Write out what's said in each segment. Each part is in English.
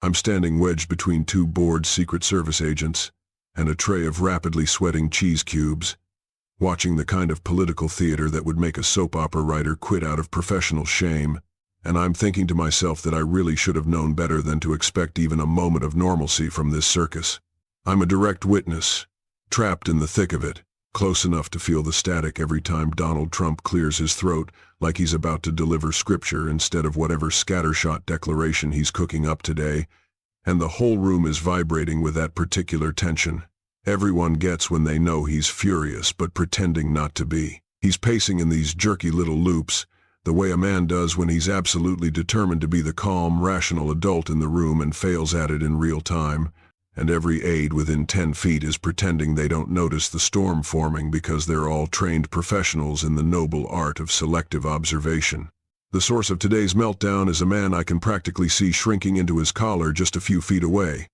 I'm standing wedged between two bored Secret Service agents and a tray of rapidly sweating cheese cubes, watching the kind of political theater that would make a soap opera writer quit out of professional shame, and I'm thinking to myself that I really should have known better than to expect even a moment of normalcy from this circus. I'm a direct witness, trapped in the thick of it, close enough to feel the static every time Donald Trump clears his throat like he's about to deliver scripture instead of whatever scattershot declaration he's cooking up today, and the whole room is vibrating with that particular tension. Everyone gets when they know he's furious but pretending not to be. He's pacing in these jerky little loops, the way a man does when he's absolutely determined to be the calm, rational adult in the room and fails at it in real time, and every aide within 10 feet is pretending they don't notice the storm forming because they're all trained professionals in the noble art of selective observation. The source of today's meltdown is a man I can practically see shrinking into his collar just a few feet away.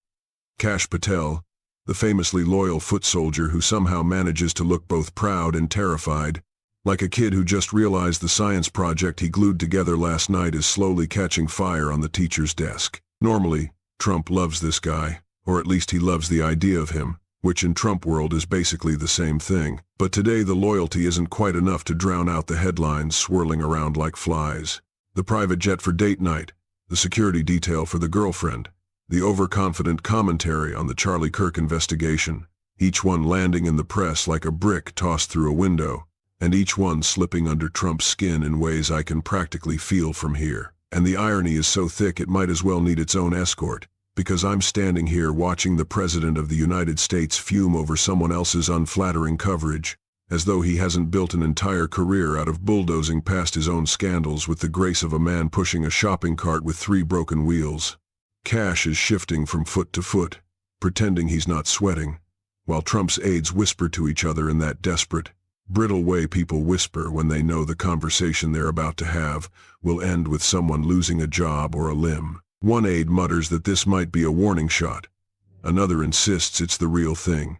Kash Patel, the famously loyal foot soldier who somehow manages to look both proud and terrified, like a kid who just realized the science project he glued together last night is slowly catching fire on the teacher's desk. Normally, Trump loves this guy, or at least he loves the idea of him, which in Trump world is basically the same thing. But today the loyalty isn't quite enough to drown out the headlines swirling around like flies. The private jet for date night, the security detail for the girlfriend, the overconfident commentary on the Charlie Kirk investigation, each one landing in the press like a brick tossed through a window, and each one slipping under Trump's skin in ways I can practically feel from here. And the irony is so thick it might as well need its own escort, because I'm standing here watching the President of the United States fume over someone else's unflattering coverage, as though he hasn't built an entire career out of bulldozing past his own scandals with the grace of a man pushing a shopping cart with 3 broken wheels. Kash is shifting from foot to foot, pretending he's not sweating, while Trump's aides whisper to each other in that desperate, brittle way people whisper when they know the conversation they're about to have will end with someone losing a job or a limb. One aide mutters that this might be a warning shot. Another insists it's the real thing.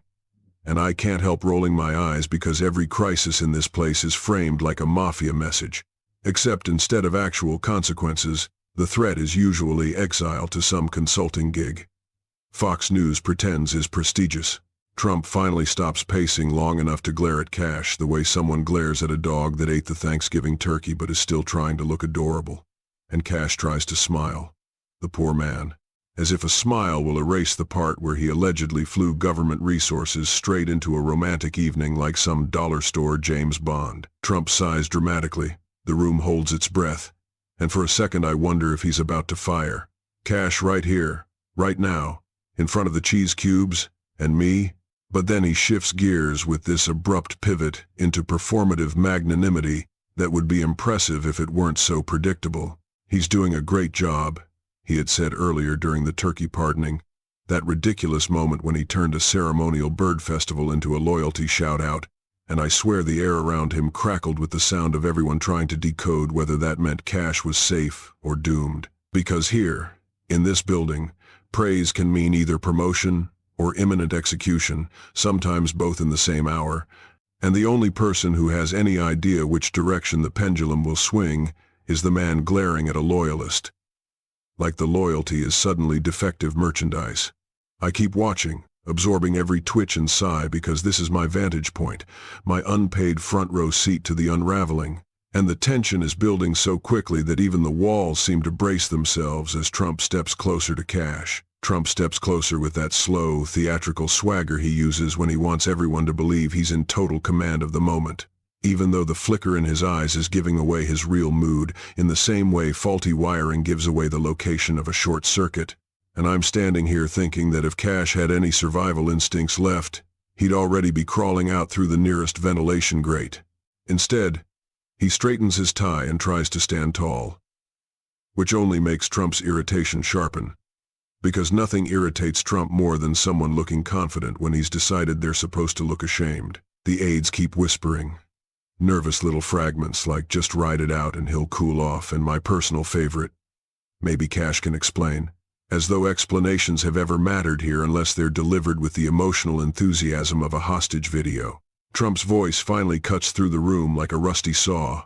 And I can't help rolling my eyes because every crisis in this place is framed like a mafia message. Except instead of actual consequences, the threat is usually exile to some consulting gig. Fox News pretends is prestigious. Trump finally stops pacing long enough to glare at Kash the way someone glares at a dog that ate the Thanksgiving turkey but is still trying to look adorable. And Kash tries to smile. The poor man. As if a smile will erase the part where he allegedly flew government resources straight into a romantic evening like some dollar store James Bond. Trump sighs dramatically. The room holds its breath. And for a second I wonder if he's about to fire. Kash right here, right now, in front of the cheese cubes, and me. But then he shifts gears with this abrupt pivot into performative magnanimity that would be impressive if it weren't so predictable. He's doing a great job, he had said earlier during the turkey pardoning, that ridiculous moment when he turned a ceremonial bird festival into a loyalty shout-out, and I swear the air around him crackled with the sound of everyone trying to decode whether that meant Kash was safe or doomed. Because here, in this building, praise can mean either promotion or imminent execution, sometimes both in the same hour, and the only person who has any idea which direction the pendulum will swing is the man glaring at a loyalist. Like the loyalty is suddenly defective merchandise. I keep watching, absorbing every twitch and sigh because this is my vantage point, my unpaid front row seat to the unraveling, and the tension is building so quickly that even the walls seem to brace themselves as Trump steps closer to Kash. Trump steps closer with that slow, theatrical swagger he uses when he wants everyone to believe he's in total command of the moment, even though the flicker in his eyes is giving away his real mood, in the same way faulty wiring gives away the location of a short circuit. And I'm standing here thinking that if Kash had any survival instincts left, he'd already be crawling out through the nearest ventilation grate. Instead, he straightens his tie and tries to stand tall, which only makes Trump's irritation sharpen. Because nothing irritates Trump more than someone looking confident when he's decided they're supposed to look ashamed. The aides keep whispering. Nervous little fragments like "just ride it out and he'll cool off," and my personal favorite, "maybe Kash can explain," as though explanations have ever mattered here unless they're delivered with the emotional enthusiasm of a hostage video. Trump's voice finally cuts through the room like a rusty saw.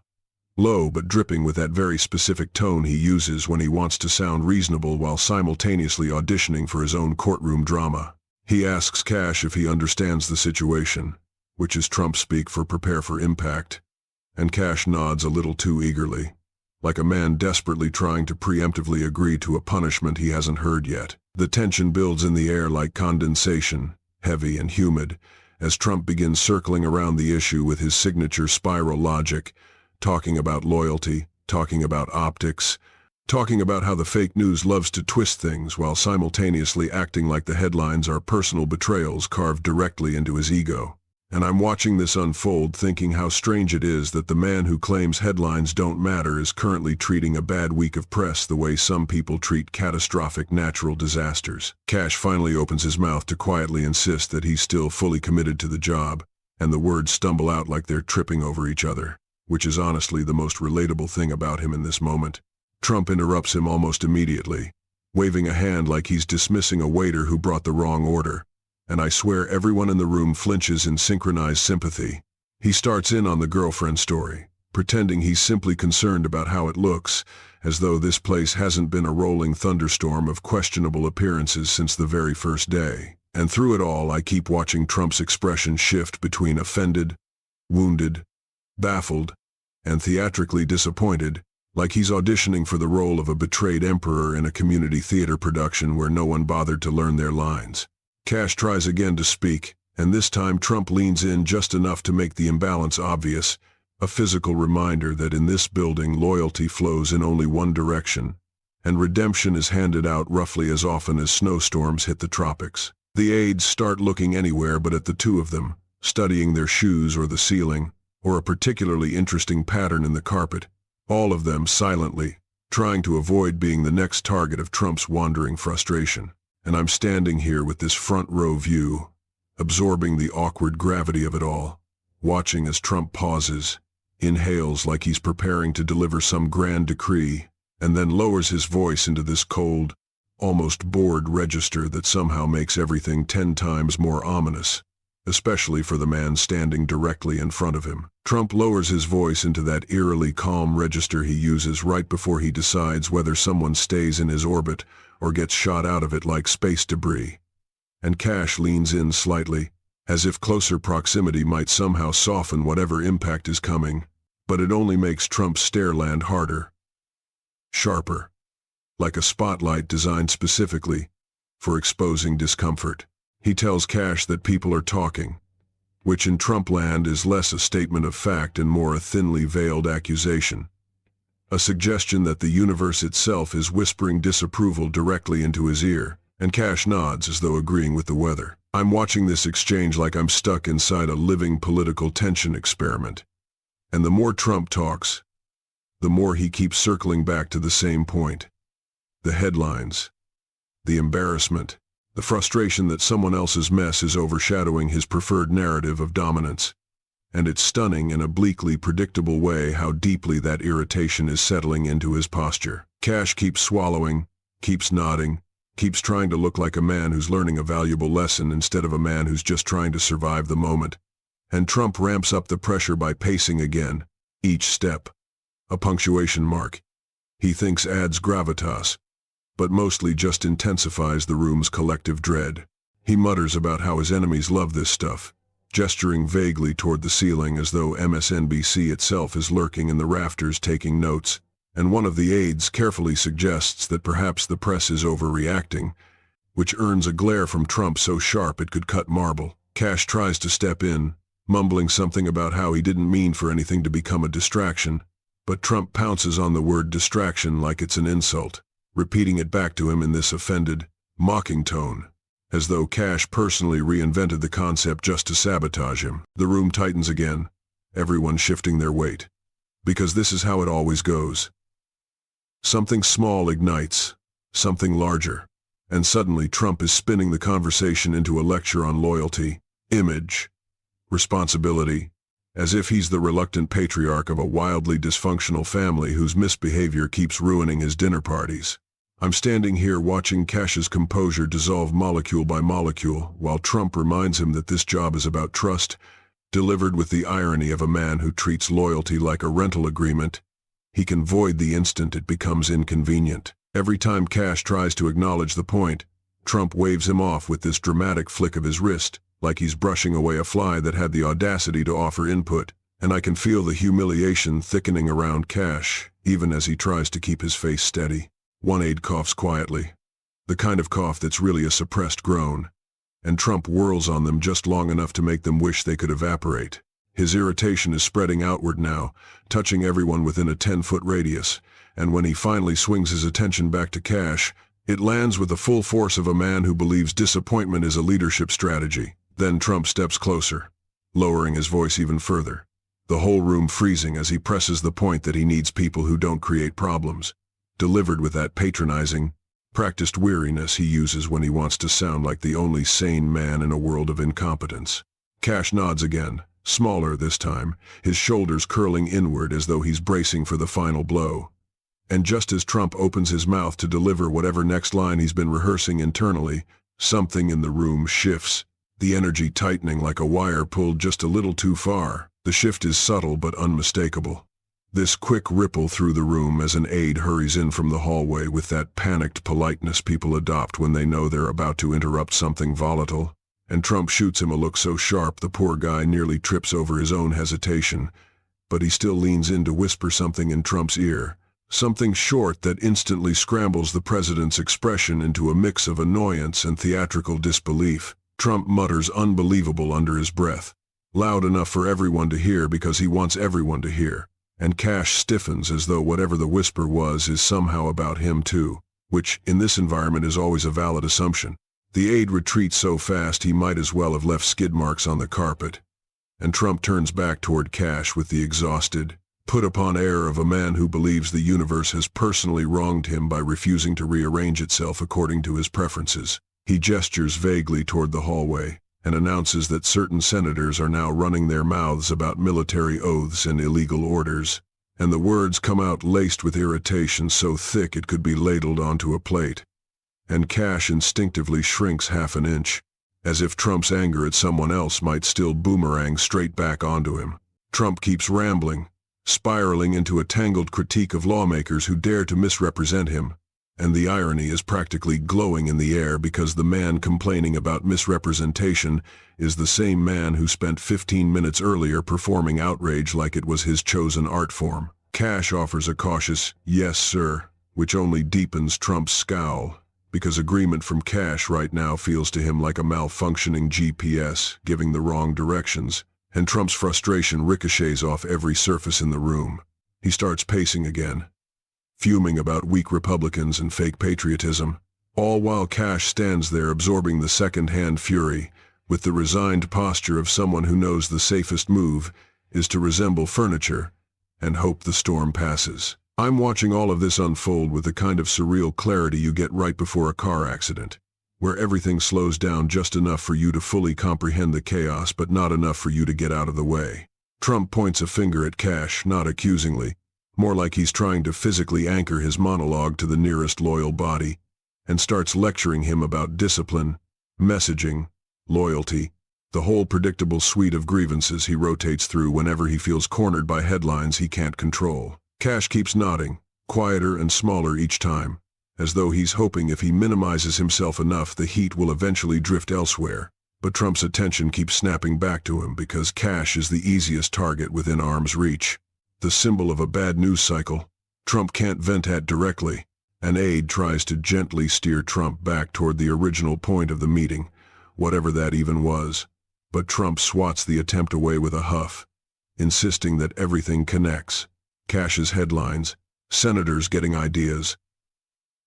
low but dripping with that very specific tone he uses when he wants to sound reasonable while simultaneously auditioning for his own courtroom drama. He asks Kash if he understands the situation, which is Trump speak for prepare for impact, and Kash nods a little too eagerly, like a man desperately trying to preemptively agree to a punishment he hasn't heard yet. The tension builds in the air like condensation, heavy and humid, as Trump begins circling around the issue with his signature spiral logic, talking about loyalty, talking about optics, talking about how the fake news loves to twist things while simultaneously acting like the headlines are personal betrayals carved directly into his ego. And I'm watching this unfold thinking how strange it is that the man who claims headlines don't matter is currently treating a bad week of press the way some people treat catastrophic natural disasters. Kash finally opens his mouth to quietly insist that he's still fully committed to the job, and the words stumble out like they're tripping over each other, which is honestly the most relatable thing about him in this moment. Trump interrupts him almost immediately, waving a hand like he's dismissing a waiter who brought the wrong order, and I swear everyone in the room flinches in synchronized sympathy. He starts in on the girlfriend story, pretending he's simply concerned about how it looks, as though this place hasn't been a rolling thunderstorm of questionable appearances since the very first day. And through it all, I keep watching Trump's expression shift between offended, wounded, baffled, and theatrically disappointed, like he's auditioning for the role of a betrayed emperor in a community theater production where no one bothered to learn their lines. Kash tries again to speak, and this time Trump leans in just enough to make the imbalance obvious, a physical reminder that in this building loyalty flows in only one direction, and redemption is handed out roughly as often as snowstorms hit the tropics. The aides start looking anywhere but at the two of them, studying their shoes or the ceiling, or a particularly interesting pattern in the carpet, all of them silently, trying to avoid being the next target of Trump's wandering frustration. And I'm standing here with this front row view, absorbing the awkward gravity of it all, watching as Trump pauses, inhales like he's preparing to deliver some grand decree, and then lowers his voice into this cold, almost bored register that somehow makes everything 10 times more ominous, especially for the man standing directly in front of him. Trump lowers his voice into that eerily calm register he uses right before he decides whether someone stays in his orbit or gets shot out of it like space debris. And Kash leans in slightly, as if closer proximity might somehow soften whatever impact is coming, but it only makes Trump's stare land harder, sharper, like a spotlight designed specifically for exposing discomfort. He tells Kash that people are talking, which in Trump land is less a statement of fact and more a thinly veiled accusation. A suggestion that the universe itself is whispering disapproval directly into his ear, and Kash nods as though agreeing with the weather. I'm watching this exchange like I'm stuck inside a living political tension experiment. And the more Trump talks, the more he keeps circling back to the same point. The headlines, the embarrassment, the frustration that someone else's mess is overshadowing his preferred narrative of dominance. And it's stunning in a bleakly predictable way how deeply that irritation is settling into his posture. Kash keeps swallowing, keeps nodding, keeps trying to look like a man who's learning a valuable lesson instead of a man who's just trying to survive the moment. And Trump ramps up the pressure by pacing again, each step a punctuation mark. He thinks adds gravitas, but mostly just intensifies the room's collective dread. He mutters about how his enemies love this stuff, gesturing vaguely toward the ceiling as though MSNBC itself is lurking in the rafters taking notes, and one of the aides carefully suggests that perhaps the press is overreacting, which earns a glare from Trump so sharp it could cut marble. Kash tries to step in, mumbling something about how he didn't mean for anything to become a distraction, but Trump pounces on the word distraction like it's an insult, repeating it back to him in this offended, mocking tone, as though Kash personally reinvented the concept just to sabotage him. The room tightens again, everyone shifting their weight. Because this is how it always goes. Something small ignites, something larger, and suddenly Trump is spinning the conversation into a lecture on loyalty, image, responsibility, as if he's the reluctant patriarch of a wildly dysfunctional family whose misbehavior keeps ruining his dinner parties. I'm standing here watching Kash's composure dissolve molecule by molecule, while Trump reminds him that this job is about trust, delivered with the irony of a man who treats loyalty like a rental agreement He can void the instant it becomes inconvenient. Every time Kash tries to acknowledge the point, Trump waves him off with this dramatic flick of his wrist, like he's brushing away a fly that had the audacity to offer input, and I can feel the humiliation thickening around Kash, even as he tries to keep his face steady. One aide coughs quietly, the kind of cough that's really a suppressed groan, and Trump whirls on them just long enough to make them wish they could evaporate. His irritation is spreading outward now, touching everyone within a 10-foot radius, and when he finally swings his attention back to Kash, it lands with the full force of a man who believes disappointment is a leadership strategy. Then Trump steps closer, lowering his voice even further, the whole room freezing as he presses the point that he needs people who don't create problems, delivered with that patronizing, practiced weariness he uses when he wants to sound like the only sane man in a world of incompetence. Kash nods again, smaller this time, his shoulders curling inward as though he's bracing for the final blow. And just as Trump opens his mouth to deliver whatever next line he's been rehearsing internally, something in the room shifts, the energy tightening like a wire pulled just a little too far. The shift is subtle but unmistakable. This quick ripple through the room as an aide hurries in from the hallway with that panicked politeness people adopt when they know they're about to interrupt something volatile, and Trump shoots him a look so sharp the poor guy nearly trips over his own hesitation, but he still leans in to whisper something in Trump's ear, something short that instantly scrambles the president's expression into a mix of annoyance and theatrical disbelief. Trump mutters unbelievable under his breath, loud enough for everyone to hear because he wants everyone to hear, and Kash stiffens as though whatever the whisper was is somehow about him too, which, in this environment, is always a valid assumption. The aide retreats so fast he might as well have left skid marks on the carpet, and Trump turns back toward Kash with the exhausted, put-upon air of a man who believes the universe has personally wronged him by refusing to rearrange itself according to his preferences. He gestures vaguely toward the hallway and announces that certain senators are now running their mouths about military oaths and illegal orders, and the words come out laced with irritation so thick it could be ladled onto a plate. And Kash instinctively shrinks half an inch, as if Trump's anger at someone else might still boomerang straight back onto him. Trump keeps rambling, spiraling into a tangled critique of lawmakers who dare to misrepresent him, and the irony is practically glowing in the air because the man complaining about misrepresentation is the same man who spent 15 minutes earlier performing outrage like it was his chosen art form. Kash offers a cautious, "Yes, sir," which only deepens Trump's scowl, because agreement from Kash right now feels to him like a malfunctioning GPS giving the wrong directions, and Trump's frustration ricochets off every surface in the room. He starts pacing again, fuming about weak Republicans and fake patriotism, all while Kash stands there absorbing the second-hand fury with the resigned posture of someone who knows the safest move is to resemble furniture and hope the storm passes. I'm watching all of this unfold with the kind of surreal clarity you get right before a car accident, where everything slows down just enough for you to fully comprehend the chaos but not enough for you to get out of the way. Trump points a finger at Kash, not accusingly, more like he's trying to physically anchor his monologue to the nearest loyal body, and starts lecturing him about discipline, messaging, loyalty, the whole predictable suite of grievances he rotates through whenever he feels cornered by headlines he can't control. Kash keeps nodding, quieter and smaller each time, as though he's hoping if he minimizes himself enough the heat will eventually drift elsewhere. But Trump's attention keeps snapping back to him because Kash is the easiest target within arm's reach. The symbol of a bad news cycle. Trump can't vent at directly. An aide tries to gently steer Trump back toward the original point of the meeting, whatever that even was. But Trump swats the attempt away with a huff, insisting that everything connects. Kash's headlines, senators getting ideas,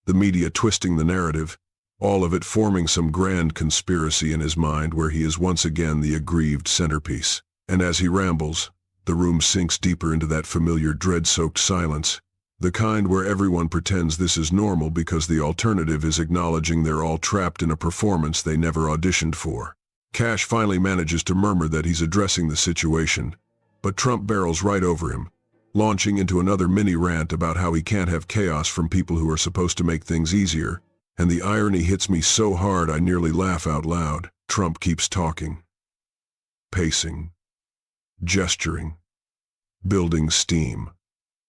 the media twisting the narrative, all of it forming some grand conspiracy in his mind where he is once again the aggrieved centerpiece. And as he rambles, the room sinks deeper into that familiar dread-soaked silence, the kind where everyone pretends this is normal because the alternative is acknowledging they're all trapped in a performance they never auditioned for. Kash finally manages to murmur that he's addressing the situation, but Trump barrels right over him, launching into another mini-rant about how he can't have chaos from people who are supposed to make things easier, and the irony hits me so hard I nearly laugh out loud. Trump keeps talking, pacing, gesturing, building steam.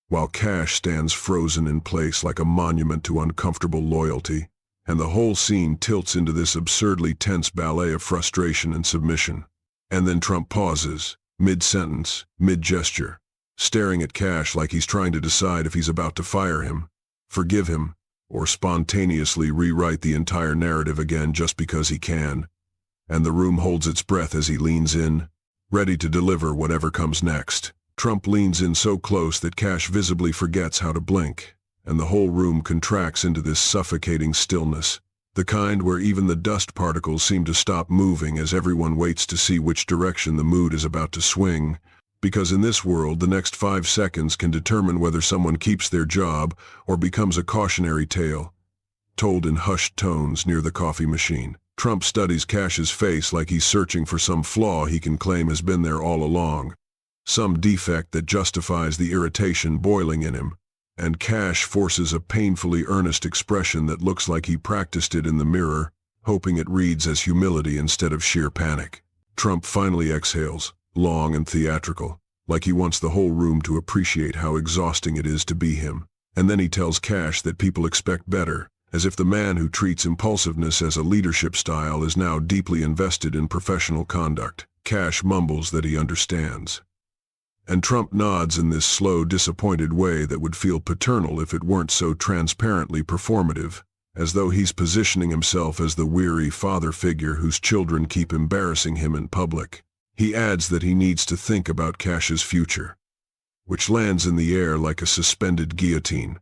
while Kash stands frozen in place like a monument to uncomfortable loyalty, and the whole scene tilts into this absurdly tense ballet of frustration and submission. And then Trump pauses, mid-sentence, mid-gesture, staring at Kash like he's trying to decide if he's about to fire him, forgive him, or spontaneously rewrite the entire narrative again just because he can. And the room holds its breath as he leans in, ready to deliver whatever comes next. Trump leans in so close that Kash visibly forgets how to blink, and the whole room contracts into this suffocating stillness, the kind where even the dust particles seem to stop moving as everyone waits to see which direction the mood is about to swing, because in this world the next 5 seconds can determine whether someone keeps their job or becomes a cautionary tale, told in hushed tones near the coffee machine. Trump studies Kash's face like he's searching for some flaw he can claim has been there all along, some defect that justifies the irritation boiling in him, and Kash forces a painfully earnest expression that looks like he practiced it in the mirror, hoping it reads as humility instead of sheer panic. Trump finally exhales, long and theatrical, like he wants the whole room to appreciate how exhausting it is to be him. And then he tells Kash that people expect better, as if the man who treats impulsiveness as a leadership style is now deeply invested in professional conduct. Kash mumbles that he understands, and Trump nods in this slow, disappointed way that would feel paternal if it weren't so transparently performative, as though he's positioning himself as the weary father figure whose children keep embarrassing him in public. He adds that he needs to think about Kash's future, which lands in the air like a suspended guillotine,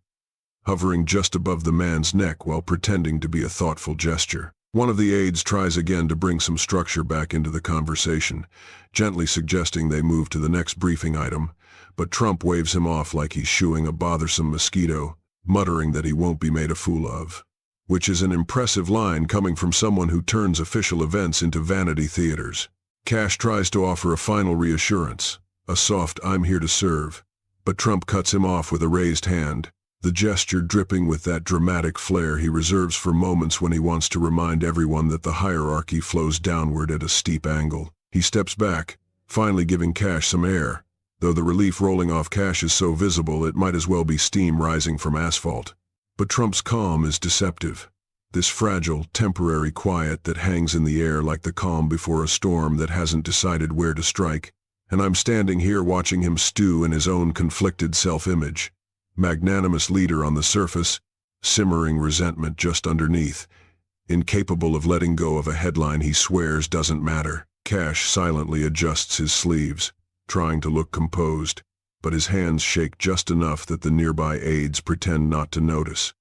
hovering just above the man's neck while pretending to be a thoughtful gesture. One of the aides tries again to bring some structure back into the conversation, gently suggesting they move to the next briefing item, but Trump waves him off like he's shooing a bothersome mosquito, muttering that he won't be made a fool of, which is an impressive line coming from someone who turns official events into vanity theaters. Kash tries to offer a final reassurance, a soft "I'm here to serve," but Trump cuts him off with a raised hand, the gesture dripping with that dramatic flair he reserves for moments when he wants to remind everyone that the hierarchy flows downward at a steep angle. He steps back, finally giving Kash some air, though the relief rolling off Kash is so visible it might as well be steam rising from asphalt. But Trump's calm is deceptive, this fragile, temporary quiet that hangs in the air like the calm before a storm that hasn't decided where to strike, and I'm standing here watching him stew in his own conflicted self-image. Magnanimous leader on the surface, simmering resentment just underneath, incapable of letting go of a headline he swears doesn't matter. Kash silently adjusts his sleeves, trying to look composed, but his hands shake just enough that the nearby aides pretend not to notice,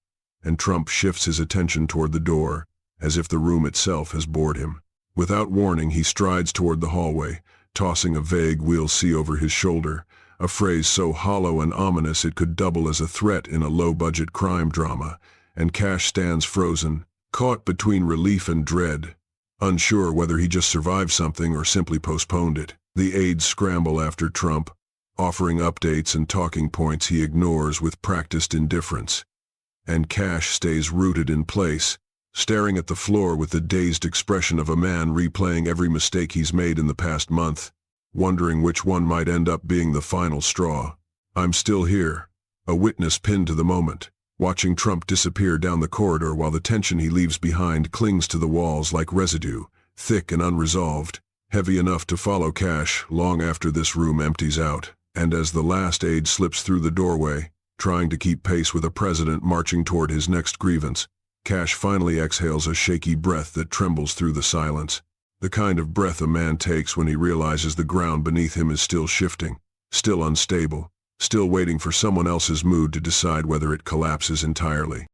and Trump shifts his attention toward the door, as if the room itself has bored him. Without warning, he strides toward the hallway, tossing a vague "we'll see" over his shoulder, a phrase so hollow and ominous it could double as a threat in a low-budget crime drama, and Kash stands frozen, caught between relief and dread, unsure whether he just survived something or simply postponed it. The aides scramble after Trump, offering updates and talking points he ignores with practiced indifference, and Kash stays rooted in place, staring at the floor with the dazed expression of a man replaying every mistake he's made in the past month, wondering which one might end up being the final straw. I'm still here, a witness pinned to the moment, watching Trump disappear down the corridor while the tension he leaves behind clings to the walls like residue, thick and unresolved, heavy enough to follow Kash long after this room empties out. And as the last aide slips through the doorway, trying to keep pace with a president marching toward his next grievance, Kash finally exhales a shaky breath that trembles through the silence. The kind of breath a man takes when he realizes the ground beneath him is still shifting, still unstable, still waiting for someone else's mood to decide whether it collapses entirely.